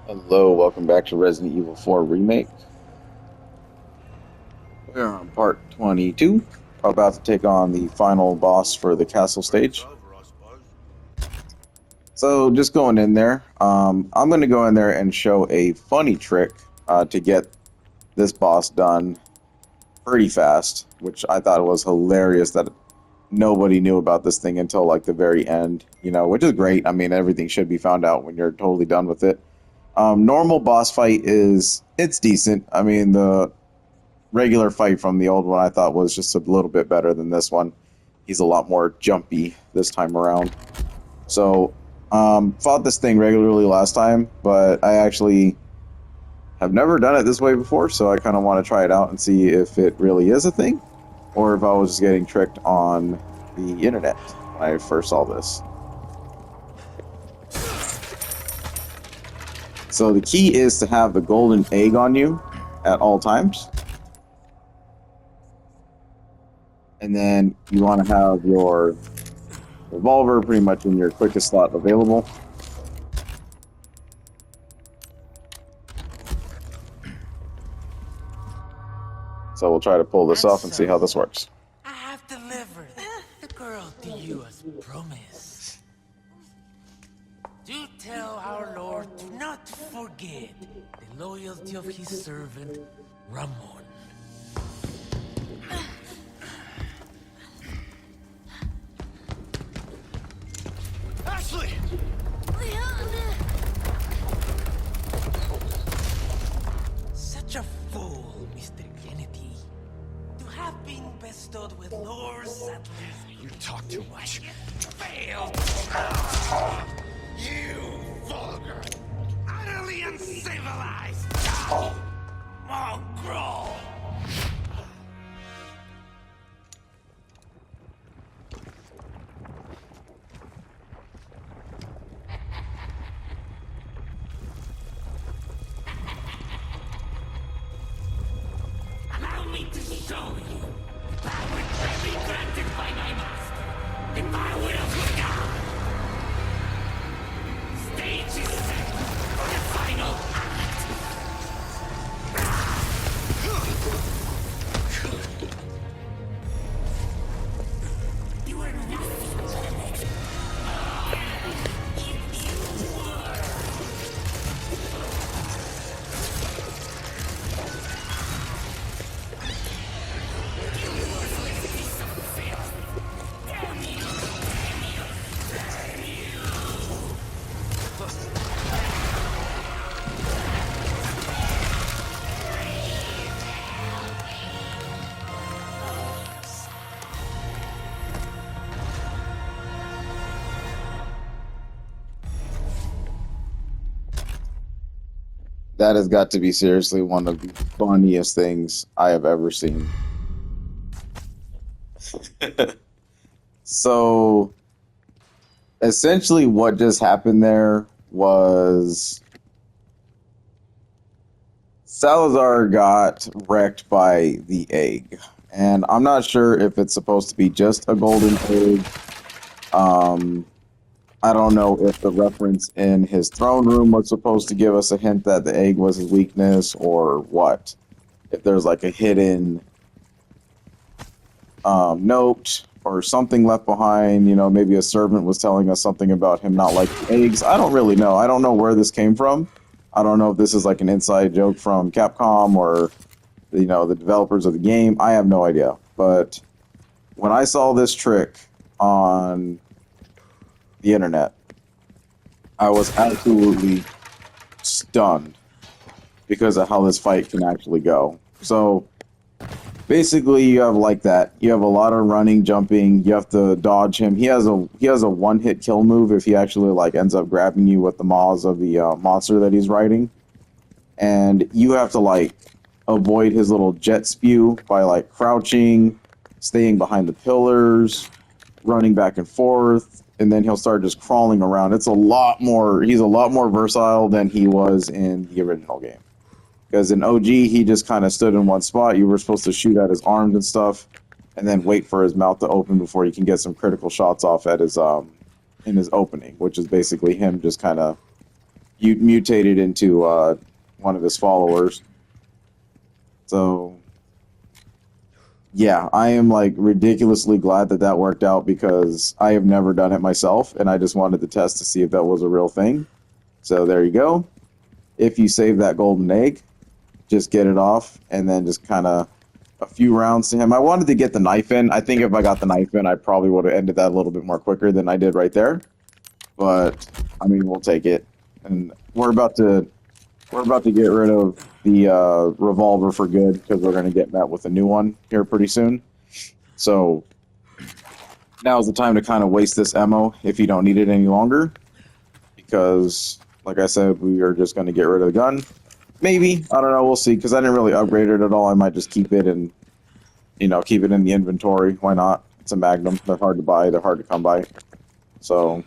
Hello, welcome back to Resident Evil 4 Remake. We're on part 22, about to take on the final boss for the castle Break's stage. over, I suppose. So, just going in there, I'm going to go in there and show a funny trick to get this boss done pretty fast, which I thought was hilarious that nobody knew about this thing until like the very end, which is great. I mean, everything should be found out when you're totally done with it. Normal boss fight it's decent. I mean, the regular fight from the old one I thought was just a little bit better than this one. He's a lot more jumpy this time around. So, fought this thing regularly last time, but I actually have never done it this way before, so I kind of want to try it out and see if it really is a thing, or if I was just getting tricked on the internet when I first saw this. So the key is to have the golden egg on you at all times. And then you want to have your revolver pretty much in your quickest slot available. So we'll try to pull this off and see how this works. I have delivered the girl to you as promised. Do tell our Lord to not forget the loyalty of his servant, Ramón. Ashley! Such a fool, Mr. Kennedy. To have been bestowed with Lord Sadler's You talk too much. failed. You vulgar, Utterly uncivilized. Mongrel. Allow me to show you the power truly granted by my master, the power of God. Stage is set for the final act. You are nothing but an expert. If you were. That has got to be seriously one of the funniest things I have ever seen. So, essentially, what just happened there was Salazar got wrecked by the egg. And I'm not sure if it's supposed to be just a golden egg. Um, I don't know if the reference in his throne room was supposed to give us a hint that the egg was his weakness or what. If there's like a hidden note or something left behind, maybe a servant was telling us something about him not liking eggs. I don't really know. I don't know where this came from. I don't know if this is like an inside joke from Capcom or, the developers of the game. I have no idea. But when I saw this trick on the internet, I was absolutely stunned because of how this fight can actually go. So basically you have like that. You have a lot of running, jumping, you have to dodge him. He has a one-hit kill move if he actually like ends up grabbing you with the maws of the monster that he's riding. And you have to like avoid his little jet spew by like crouching, staying behind the pillars, running back and forth, and then he'll start just crawling around. He's a lot more versatile than he was in the original game. Because in OG, he just kind of stood in one spot. You were supposed to shoot at his arms and stuff, and then wait for his mouth to open before you can get some critical shots off at his in his opening, which is basically him just kind of mutated into one of his followers. So, yeah, I am like ridiculously glad that that worked out because I have never done it myself, and I just wanted to test to see if that was a real thing. So there you go. If you save that golden egg, just get it off, and then just kind of a few rounds to him. I wanted to get the knife in. I think if I got the knife in, I probably would have ended that a little bit more quicker than I did right there. But I mean, we'll take it. And we're about to get rid of the revolver for good because we're going to get met with a new one here pretty soon. So now's the time to kind of waste this ammo if you don't need it any longer. Because, like I said, we are just going to get rid of the gun. Maybe. I don't know. We'll see. Because I didn't really upgrade it at all. I might just keep it and, keep it in the inventory. Why not? It's a Magnum. They're hard to buy. They're hard to come by. So,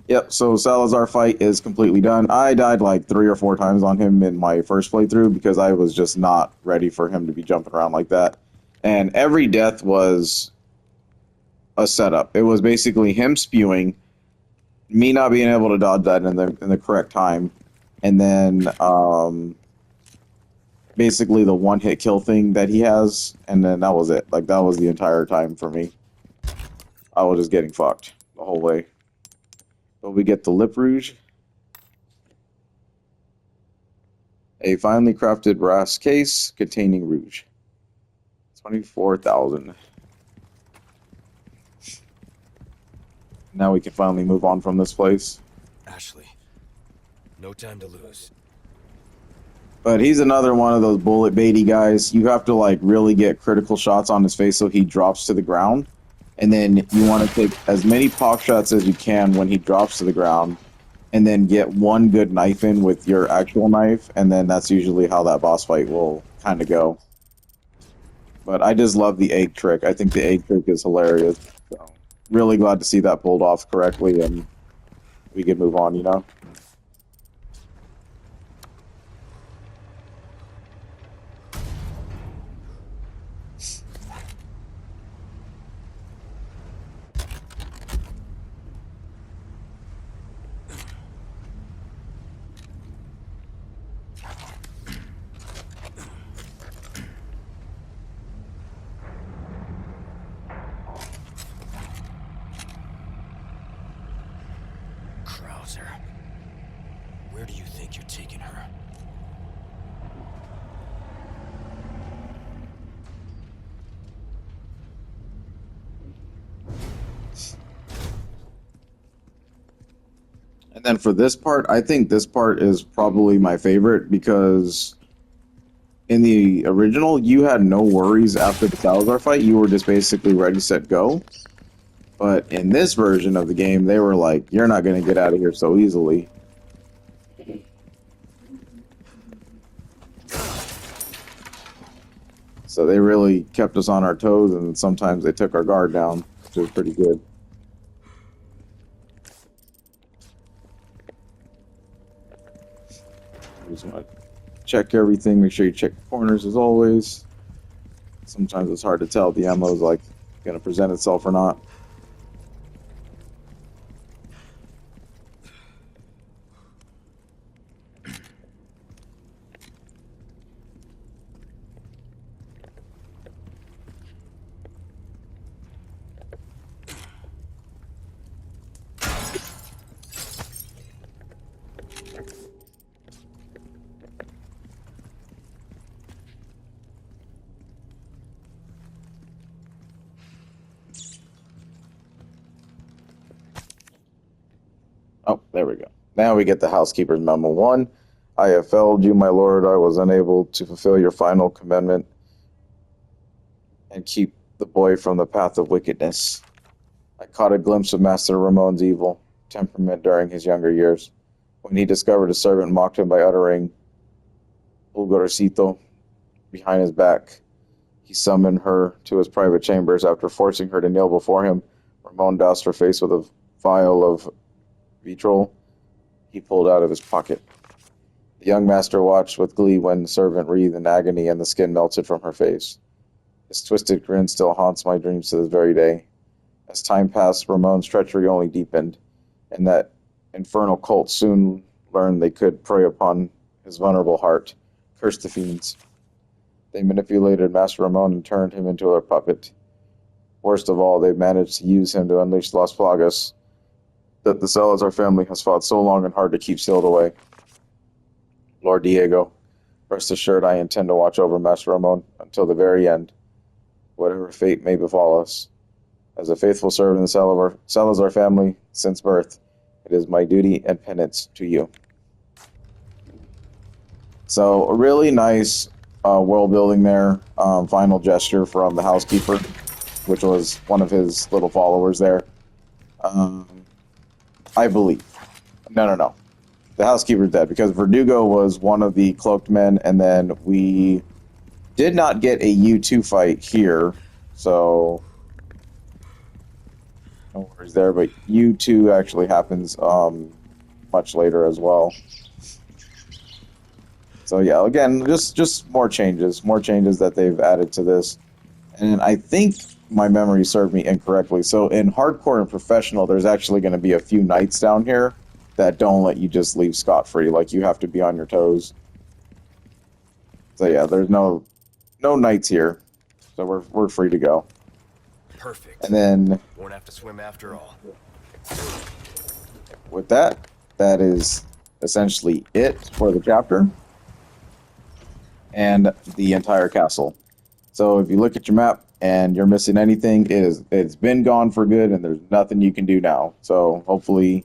yep. So Salazar fight is completely done. I died like 3 or 4 times on him in my first playthrough because I was just not ready for him to be jumping around like that. And every death was a setup. It was basically him spewing, me not being able to dodge that in the correct time, and then basically the one-hit kill thing that he has, and then that was it. Like, that was the entire time for me. I was just getting fucked the whole way. But we get the Lip Rouge. A finely crafted brass case containing rouge. 24,000. Now we can finally move on from this place. Ashley, no time to lose. But he's another one of those bullet baity guys. You have to like really get critical shots on his face so he drops to the ground. And then you want to take as many pop shots as you can when he drops to the ground. And then get one good knife in with your actual knife. And then that's usually how that boss fight will kind of go. But I just love the egg trick. I think the egg trick is hilarious. So, really glad to see that pulled off correctly. And we can move on, Krauser, where do you think you're taking her? And then for this part, I think this part is probably my favorite because in the original, you had no worries after the Salazar fight. You were just basically ready, set, go. But in this version of the game, they were like, you're not going to get out of here so easily. So they really kept us on our toes, and sometimes they took our guard down, which was pretty good. Just want to check everything, make sure you check the corners as always. Sometimes it's hard to tell if the ammo is like going to present itself or not. Oh, there we go. Now we get the housekeeper's memo. 1. I have failed you, my lord. I was unable to fulfill your final commandment and keep the boy from the path of wickedness. I caught a glimpse of Master Ramon's evil temperament during his younger years, when he discovered a servant mocked him by uttering Pulgarcito behind his back. He summoned her to his private chambers. After forcing her to kneel before him, Ramon doused her face with a vial of vitriol he pulled out of his pocket. The young master watched with glee when the servant writhed in agony and the skin melted from her face. His twisted grin still haunts my dreams to this very day. As time passed, Ramon's treachery only deepened, and that infernal cult soon learned they could prey upon his vulnerable heart, curse the fiends. They manipulated Master Ramon and turned him into their puppet. Worst of all, they managed to use him to unleash Las Plagas that the Salazar family has fought so long and hard to keep sealed away. Lord Diego, rest assured I intend to watch over Master Ramon until the very end, whatever fate may befall us. As a faithful servant of the Salazar family since birth, it is my duty and penance to you. So, a really nice world building there. Final gesture from the housekeeper, which was one of his little followers there. I believe. No. The housekeeper's dead because Verdugo was one of the cloaked men, and then we did not get a U2 fight here, so no worries there, but U2 actually happens much later as well. So yeah, again, just more changes that they've added to this. And I think my memory served me incorrectly. So in Hardcore and Professional, there's actually going to be a few knights down here that don't let you just leave scot-free. Like, you have to be on your toes. So yeah, there's no knights here. So we're free to go. Perfect. And then Won't have to swim after all. with that is essentially it for the chapter and the entire castle. So if you look at your map and you're missing anything, it's been gone for good, and there's nothing you can do now. So hopefully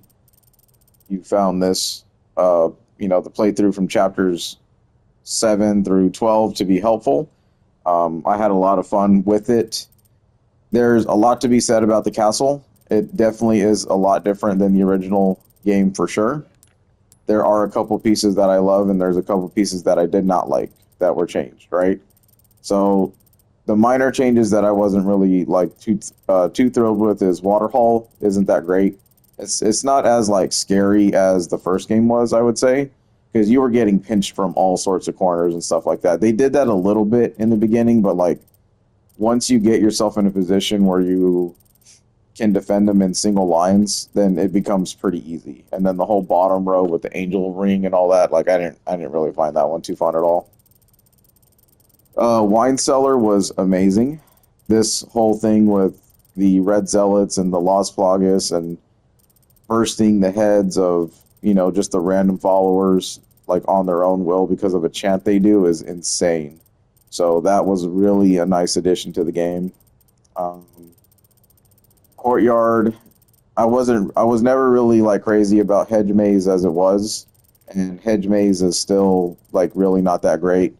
you found this, the playthrough from chapters 7 through 12 to be helpful. I had a lot of fun with it. There's a lot to be said about the castle. It definitely is a lot different than the original game for sure. There are a couple pieces that I love, and there's a couple pieces that I did not like that were changed, right? So the minor changes that I wasn't really too thrilled with is Waterhall isn't that great. It's not as scary as the first game was, I would say, because you were getting pinched from all sorts of corners and stuff like that. They did that a little bit in the beginning, but once you get yourself in a position where you can defend them in single lines, then it becomes pretty easy. And then the whole bottom row with the angel ring and all that, I didn't really find that one too fun at all. Wine Cellar was amazing. This whole thing with the Red Zealots and the Las Plagas and bursting the heads of, just the random followers, on their own will because of a chant they do is insane. So that was really a nice addition to the game. Courtyard, I was never really crazy about Hedge Maze as it was, and Hedge Maze is still really not that great.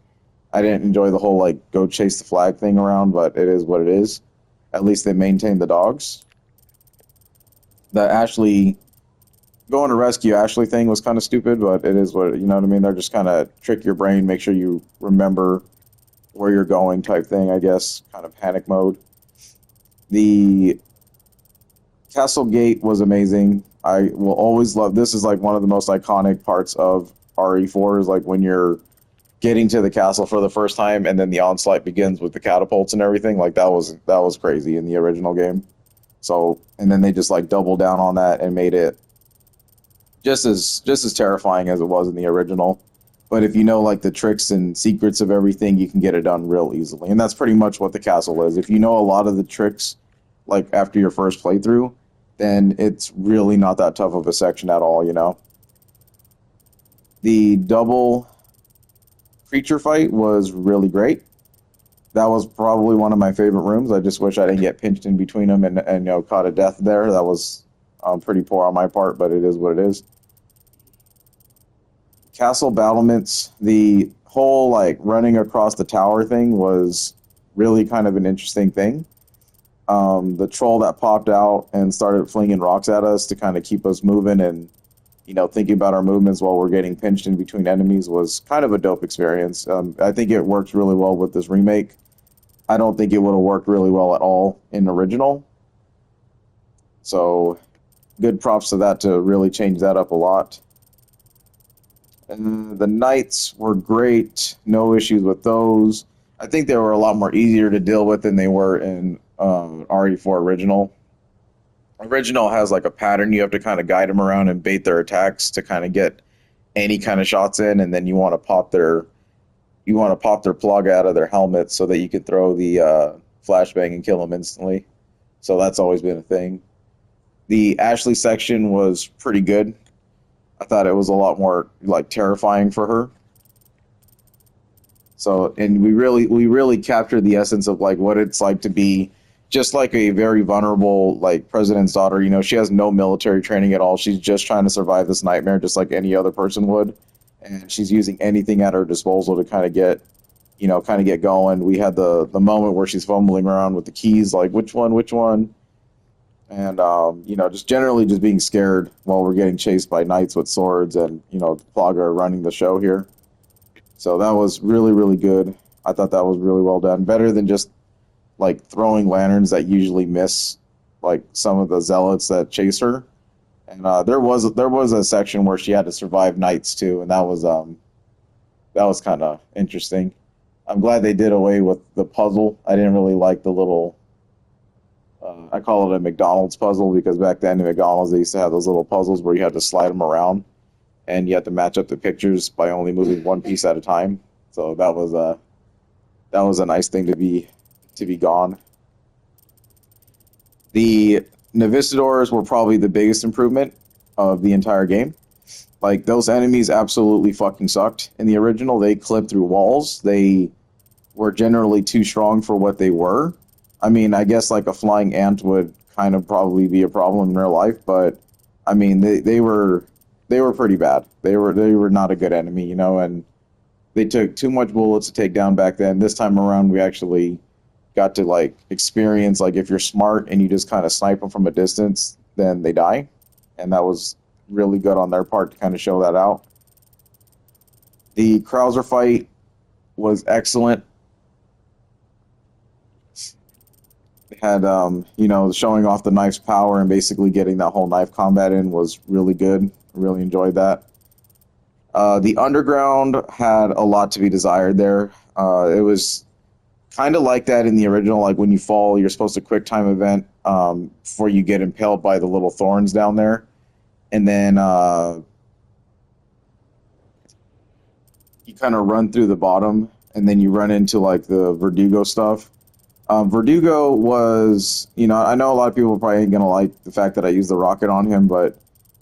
I didn't enjoy the whole go chase the flag thing around, but it is what it is. At least they maintained the dogs. The Ashley going to rescue Ashley thing was kind of stupid, but it is what, you know what I mean? They're just kind of trick your brain, make sure you remember where you're going type thing, I guess. Kind of panic mode. The Castle Gate was amazing. I will always love, this is one of the most iconic parts of RE4 is when you're getting to the castle for the first time and then the onslaught begins with the catapults and everything. That was crazy in the original game. So, and then they just doubled down on that and made it just as terrifying as it was in the original. But if you know the tricks and secrets of everything, you can get it done real easily. And that's pretty much what the castle is. If you know a lot of the tricks after your first playthrough, then it's really not that tough of a section at all, The double creature fight was really great. That was probably one of my favorite rooms. I just wish I didn't get pinched in between them and caught a death there. That was pretty poor on my part, but it is what it is. Castle battlements, the whole running across the tower thing was really kind of an interesting thing. The troll that popped out and started flinging rocks at us to kind of keep us moving and thinking about our movements while we're getting pinched in between enemies was kind of a dope experience. I think it works really well with this remake. I don't think it would have worked really well at all in the original. So, good props to that to really change that up a lot. And the knights were great. No issues with those. I think they were a lot more easier to deal with than they were in RE4 original. Original has a pattern. You have to kind of guide them around and bait their attacks to kind of get any kind of shots in, and then you want to pop their plug out of their helmet so that you can throw the flashbang and kill them instantly. So that's always been a thing. The Ashley section was pretty good. I thought it was a lot more like terrifying for her. So, and we really captured the essence of like what it's like to be just like a very vulnerable like president's daughter. You know, she has no military training at all. She's just trying to survive this nightmare, just like any other person would, and she's using anything at her disposal to kind of get going. We had the moment where she's fumbling around with the keys, like which one, and just generally just being scared while we're getting chased by knights with swords, and Plaga running the show here. So that was really, really good. I thought that was really well done. Better than just like throwing lanterns that usually miss like some of the zealots that chase her. And there was a section where she had to survive knights too, and that was kind of interesting. I'm glad they did away with the puzzle. I didn't really like the little. I call it a McDonald's puzzle because back then in McDonald's they used to have those little puzzles where you had to slide them around, and you had to match up the pictures by only moving one piece at a time. So that was a nice thing to be gone. The Navicidors were probably the biggest improvement of the entire game. Like, those enemies absolutely fucking sucked. In the original, they clipped through walls. They were generally too strong for what they were. I mean, I guess like a flying ant would kind of probably be a problem in real life, but I mean, they were pretty bad. They were not a good enemy, and they took too much bullets to take down back then. This time around, we actually got to like experience, like, if you're smart and you just kind of snipe them from a distance, then they die, and that was really good on their part to kind of show that out. The Krauser fight was excellent. It had showing off the knife's power and basically getting that whole knife combat in was really good. Really enjoyed that. The underground had a lot to be desired there. It was kind of like that in the original, like when you fall, you're supposed to quick time event before you get impaled by the little thorns down there. And then you kind of run through the bottom, and then you run into like the Verdugo stuff. Verdugo was, I know a lot of people probably ain't gonna like the fact that I used the rocket on him, but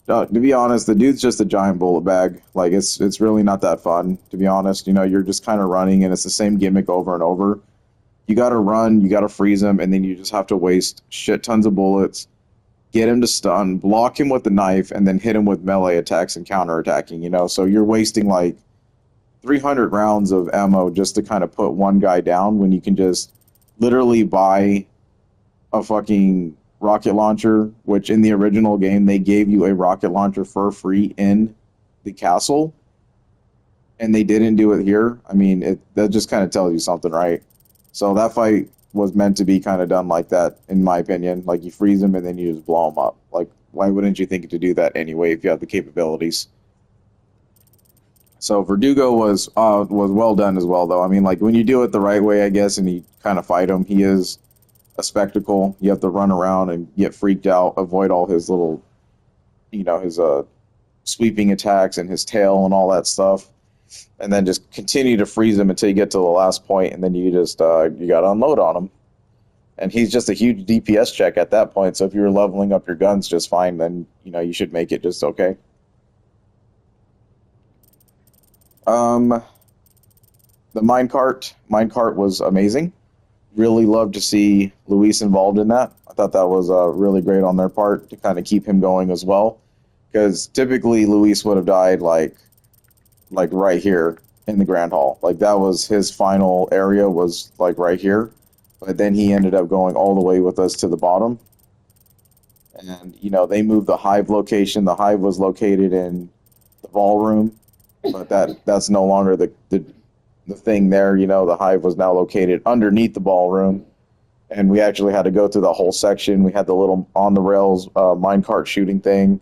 to be honest, the dude's just a giant bullet bag. Like, it's really not that fun, to be honest. You're just kind of running, and it's the same gimmick over and over. You gotta run, you gotta freeze him, and then you just have to waste shit tons of bullets, get him to stun, block him with the knife, and then hit him with melee attacks and counterattacking, So you're wasting like 300 rounds of ammo just to kind of put one guy down when you can just literally buy a fucking rocket launcher, which in the original game they gave you a rocket launcher for free in the castle, and they didn't do it here. I mean, that just kind of tells you something, right? So that fight was meant to be kind of done like that, in my opinion. Like, you freeze them and then you just blow them up. Like, why wouldn't you think to do that anyway if you have the capabilities? So Verdugo was well done as well, though. I mean, like, when you do it the right way, I guess, and you kind of fight him, he is a spectacle. You have to run around and get freaked out, avoid all his little, his sweeping attacks and his tail and all that stuff, and then just continue to freeze him until you get to the last point, and then you just you got to unload on him. And he's just a huge DPS check at that point. So if you're leveling up your guns just fine, then you should make it just okay. The minecart was amazing. Really loved to see Luis involved in that. I thought that was really great on their part to kind of keep him going as well, because typically Luis would have died like right here in the Grand Hall. Like, that was his final area, was like right here, but then he ended up going all the way with us to the bottom. And they moved the hive location. The hive was located in the ballroom, but that's no longer the thing there. The hive was now located underneath the ballroom, and we actually had to go through the whole section. We had the little on the rails minecart shooting thing.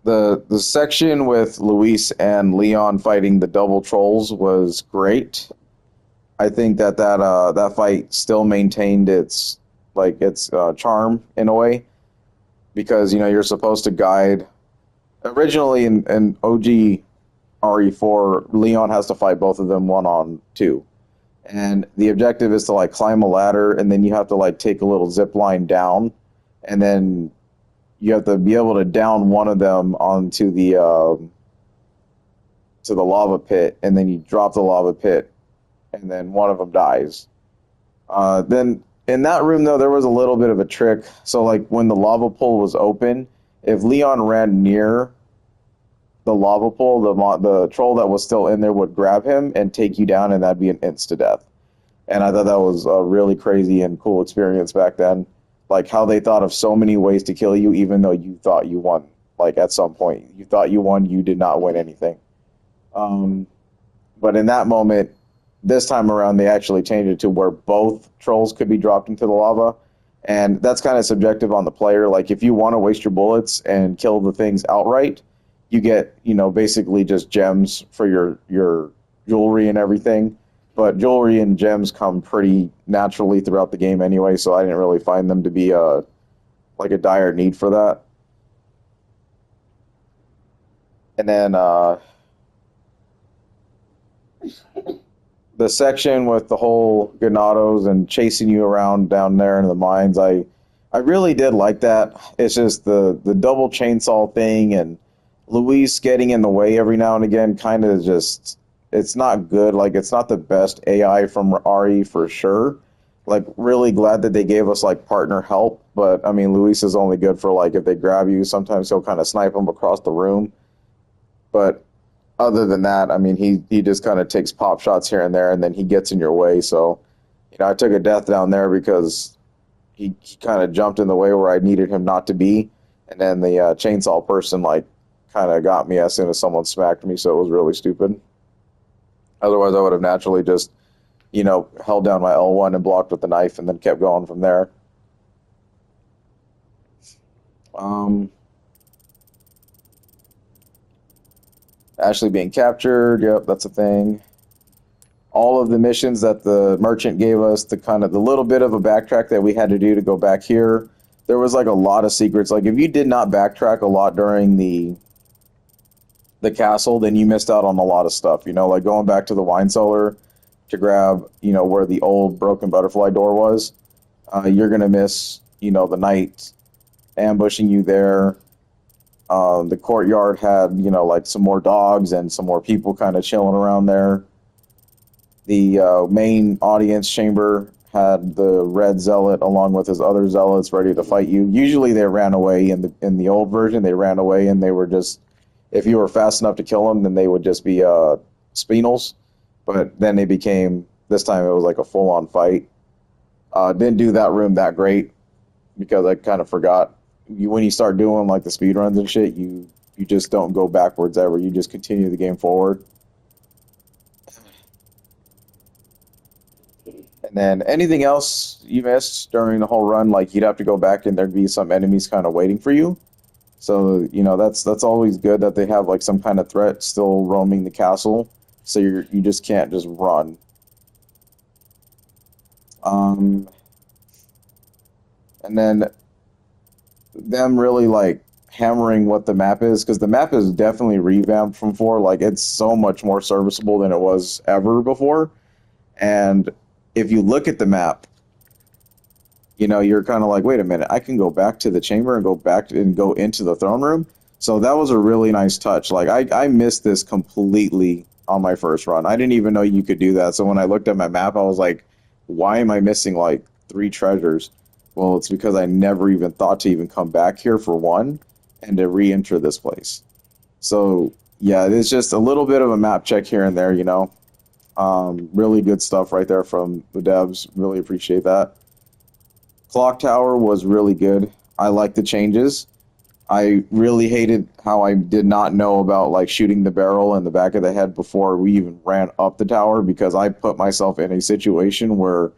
The section with Luis and Leon fighting the double trolls was great. I think that fight still maintained its charm in a way, because you're supposed to guide. Originally in OG RE4, Leon has to fight both of them 1-on-2, and the objective is to like climb a ladder, and then you have to like take a little zip line down, and then you have to be able to down one of them onto the to the lava pit, and then you drop the lava pit, and then one of them dies. Then in that room though, there was a little bit of a trick. So like when the lava pool was open, if Leon ran near the lava pool, the troll that was still in there would grab him and take you down, and that'd be an insta death. And I thought that was a really crazy and cool experience back then. Like how they thought of so many ways to kill you, even though you thought you won. Like at some point, you thought you won, you did not win anything. But in that moment, this time around, they actually changed it to where both trolls could be dropped into the lava. And that's kind of subjective on the player. Like if you want to waste your bullets and kill the things outright, you get, basically just gems for your jewelry and everything. But jewelry and gems come pretty naturally throughout the game anyway, so I didn't really find them to be like a dire need for that. And then the section with the whole Ganados and chasing you around down there in the mines, I really did like that. It's just the double chainsaw thing and Luis getting in the way every now and again kind of just, it's not good. Like, it's not the best AI from RE for sure. Like, really glad that they gave us, like, partner help. But, I mean, Luis is only good for, like, if they grab you, sometimes he'll kind of snipe them across the room. But other than that, I mean, he just kind of takes pop shots here and there, and then he gets in your way. So, I took a death down there because he kind of jumped in the way where I needed him not to be. And then the chainsaw person, like, kind of got me as soon as someone smacked me, so it was really stupid. Otherwise, I would have naturally just, held down my L1 and blocked with the knife and then kept going from there. Ashley being captured, yep, that's a thing. All of the missions that the merchant gave us, the little bit of a backtrack that we had to do to go back here, there was like a lot of secrets. Like if you did not backtrack a lot during the castle, then you missed out on a lot of stuff. Like going back to the wine cellar to grab, where the old broken butterfly door was. You're gonna miss, the knight ambushing you there. The courtyard had, like some more dogs and some more people kind of chilling around there. The main audience chamber had the red zealot along with his other zealots ready to fight you. Usually they ran away in the old version. They ran away and they were just, if you were fast enough to kill them, then they would just be spinels. But then they became, this time it was like a full-on fight. Didn't do that room that great because I kind of forgot. When you start doing like the speed runs and shit, you just don't go backwards ever. You just continue the game forward. And then anything else you missed during the whole run, like you'd have to go back and there'd be some enemies kind of waiting for you. So, that's always good that they have like some kind of threat still roaming the castle. So you just can't just run. And then them really like hammering what the map is, because the map is definitely revamped from 4. Like it's so much more serviceable than it was ever before. And if you look at the map, you're kind of like, wait a minute, I can go back to the chamber and go back and go into the throne room. So that was a really nice touch. Like I missed this completely on my first run. I didn't even know you could do that. So when I looked at my map, I was like, why am I missing like 3 treasures? Well, it's because I never even thought to even come back here for one and to re-enter this place. So yeah, it's just a little bit of a map check here and there, really good stuff right there from the devs. Really appreciate that. Clock Tower was really good. I like the changes. I really hated how I did not know about like shooting the barrel in the back of the head before we even ran up the tower, because I put myself in a situation where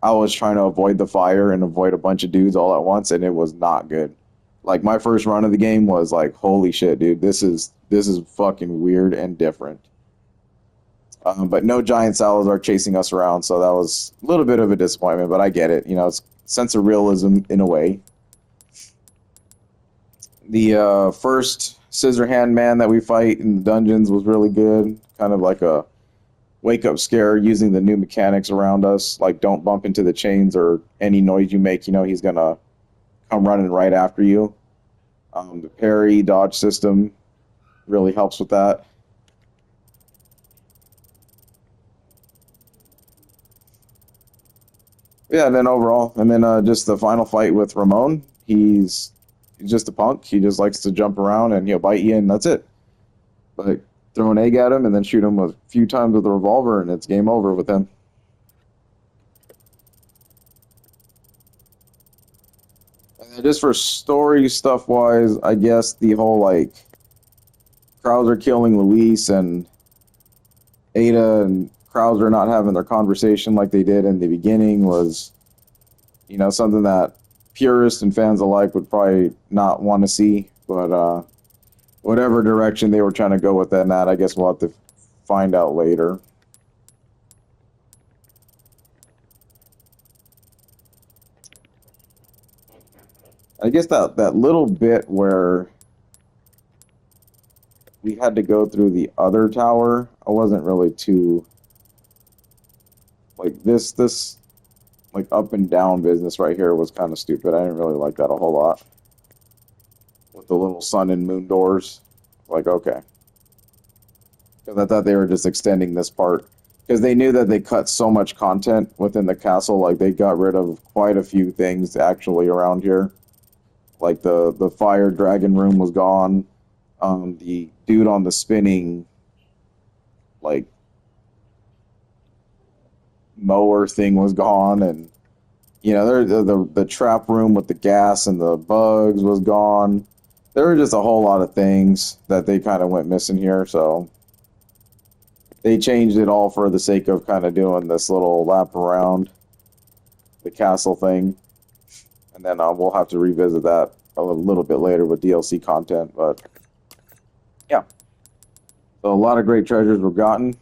I was trying to avoid the fire and avoid a bunch of dudes all at once, and it was not good. Like my first run of the game was like, holy shit, dude, this is fucking weird and different. But no giant Salazar chasing us around, so that was a little bit of a disappointment, but I get it. It's sense of realism in a way. The first scissor hand man that we fight in the dungeons was really good. Kind of like a wake up scare using the new mechanics around us. Like don't bump into the chains or any noise you make, he's gonna come running right after you. The parry dodge system really helps with that. Yeah, and then overall, and then just the final fight with Ramón. He's just a punk. He just likes to jump around and he'll bite you, and that's it. But throw an egg at him and then shoot him a few times with a revolver, and it's game over with him. And just for story stuff wise, I guess the whole like Krauser killing Luis and Ada and Krauser not having their conversation like they did in the beginning was, something that purists and fans alike would probably not want to see. But whatever direction they were trying to go with that, I guess we'll have to find out later. I guess that little bit where we had to go through the other tower, I wasn't really too like this like up and down business right here was kind of stupid. I didn't really like that a whole lot. With the little sun and moon doors. Like, okay. Because I thought they were just extending this part. Because they knew that they cut so much content within the castle. Like, they got rid of quite a few things actually around here. Like, the fire dragon room was gone. The dude on the spinning, like, mower thing was gone, and the trap room with the gas and the bugs was gone. There were just a whole lot of things that they kind of went missing here, so they changed it all for the sake of kind of doing this little lap around the castle thing, and then we'll have to revisit that a little bit later with DLC content. But yeah, so a lot of great treasures were gotten.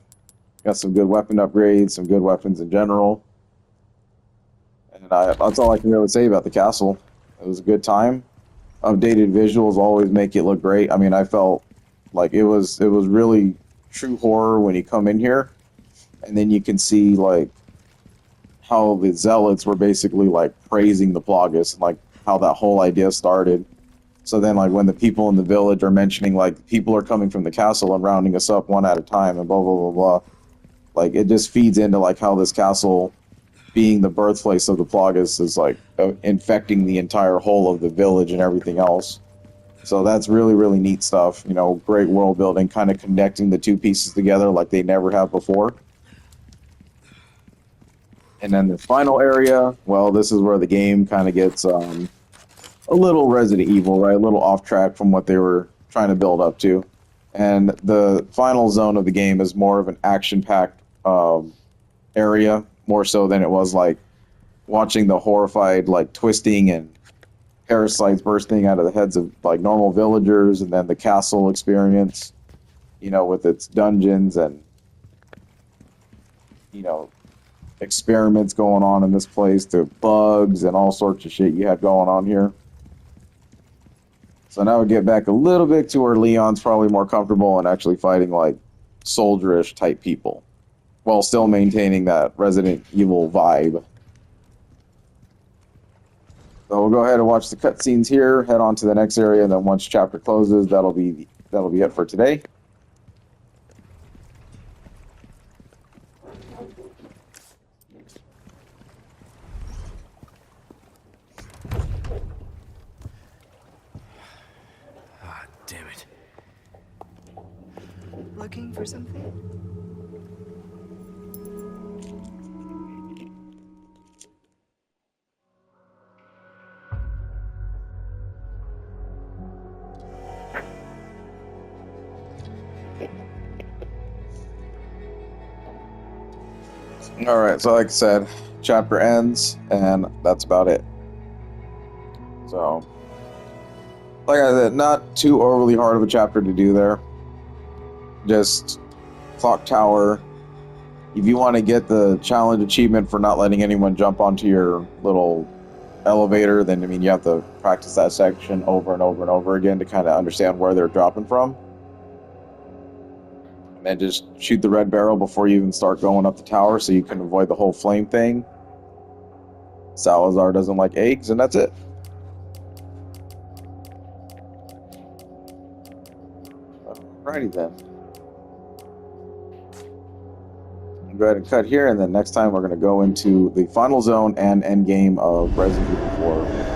Got some good weapon upgrades, some good weapons in general. And that's all I can really say about the castle. It was a good time. Updated visuals always make it look great. I mean, I felt like it was really true horror when you come in here. And then you can see, like, how the zealots were basically, like, praising the Plagas and, like, how that whole idea started. So then, like, when the people in the village are mentioning, like, people are coming from the castle and rounding us up one at a time and blah, blah, blah, blah. Like, it just feeds into, like, how this castle, being the birthplace of the Plagas, is, like, infecting the entire whole of the village and everything else. So that's really, really neat stuff. Great world building, kind of connecting the two pieces together like they never have before. And then the final area, well, this is where the game kind of gets a little Resident Evil, right? A little off track from what they were trying to build up to. And the final zone of the game is more of an action-packed area, more so than it was like watching the horrified like twisting and parasites bursting out of the heads of like normal villagers, and then the castle experience, with its dungeons and experiments going on in this place, to bugs and all sorts of shit you had going on here. So now we get back a little bit to where Leon's probably more comfortable in actually fighting like soldierish type people, while still maintaining that Resident Evil vibe. So we'll go ahead and watch the cutscenes here, head on to the next area, and then once chapter closes, that'll be it for today. Ah, damn it. Looking for something? Alright, so like I said, chapter ends, and that's about it. So, like I said, not too overly hard of a chapter to do there. Just clock tower. If you want to get the challenge achievement for not letting anyone jump onto your little elevator, then I mean you have to practice that section over and over and over again to kind of understand where they're dropping from. And then just shoot the red barrel before you even start going up the tower, so you can avoid the whole flame thing. Salazar doesn't like eggs, and that's it. Alrighty then. Go ahead and cut here, and then next time we're going to go into the final zone and end game of Resident Evil 4.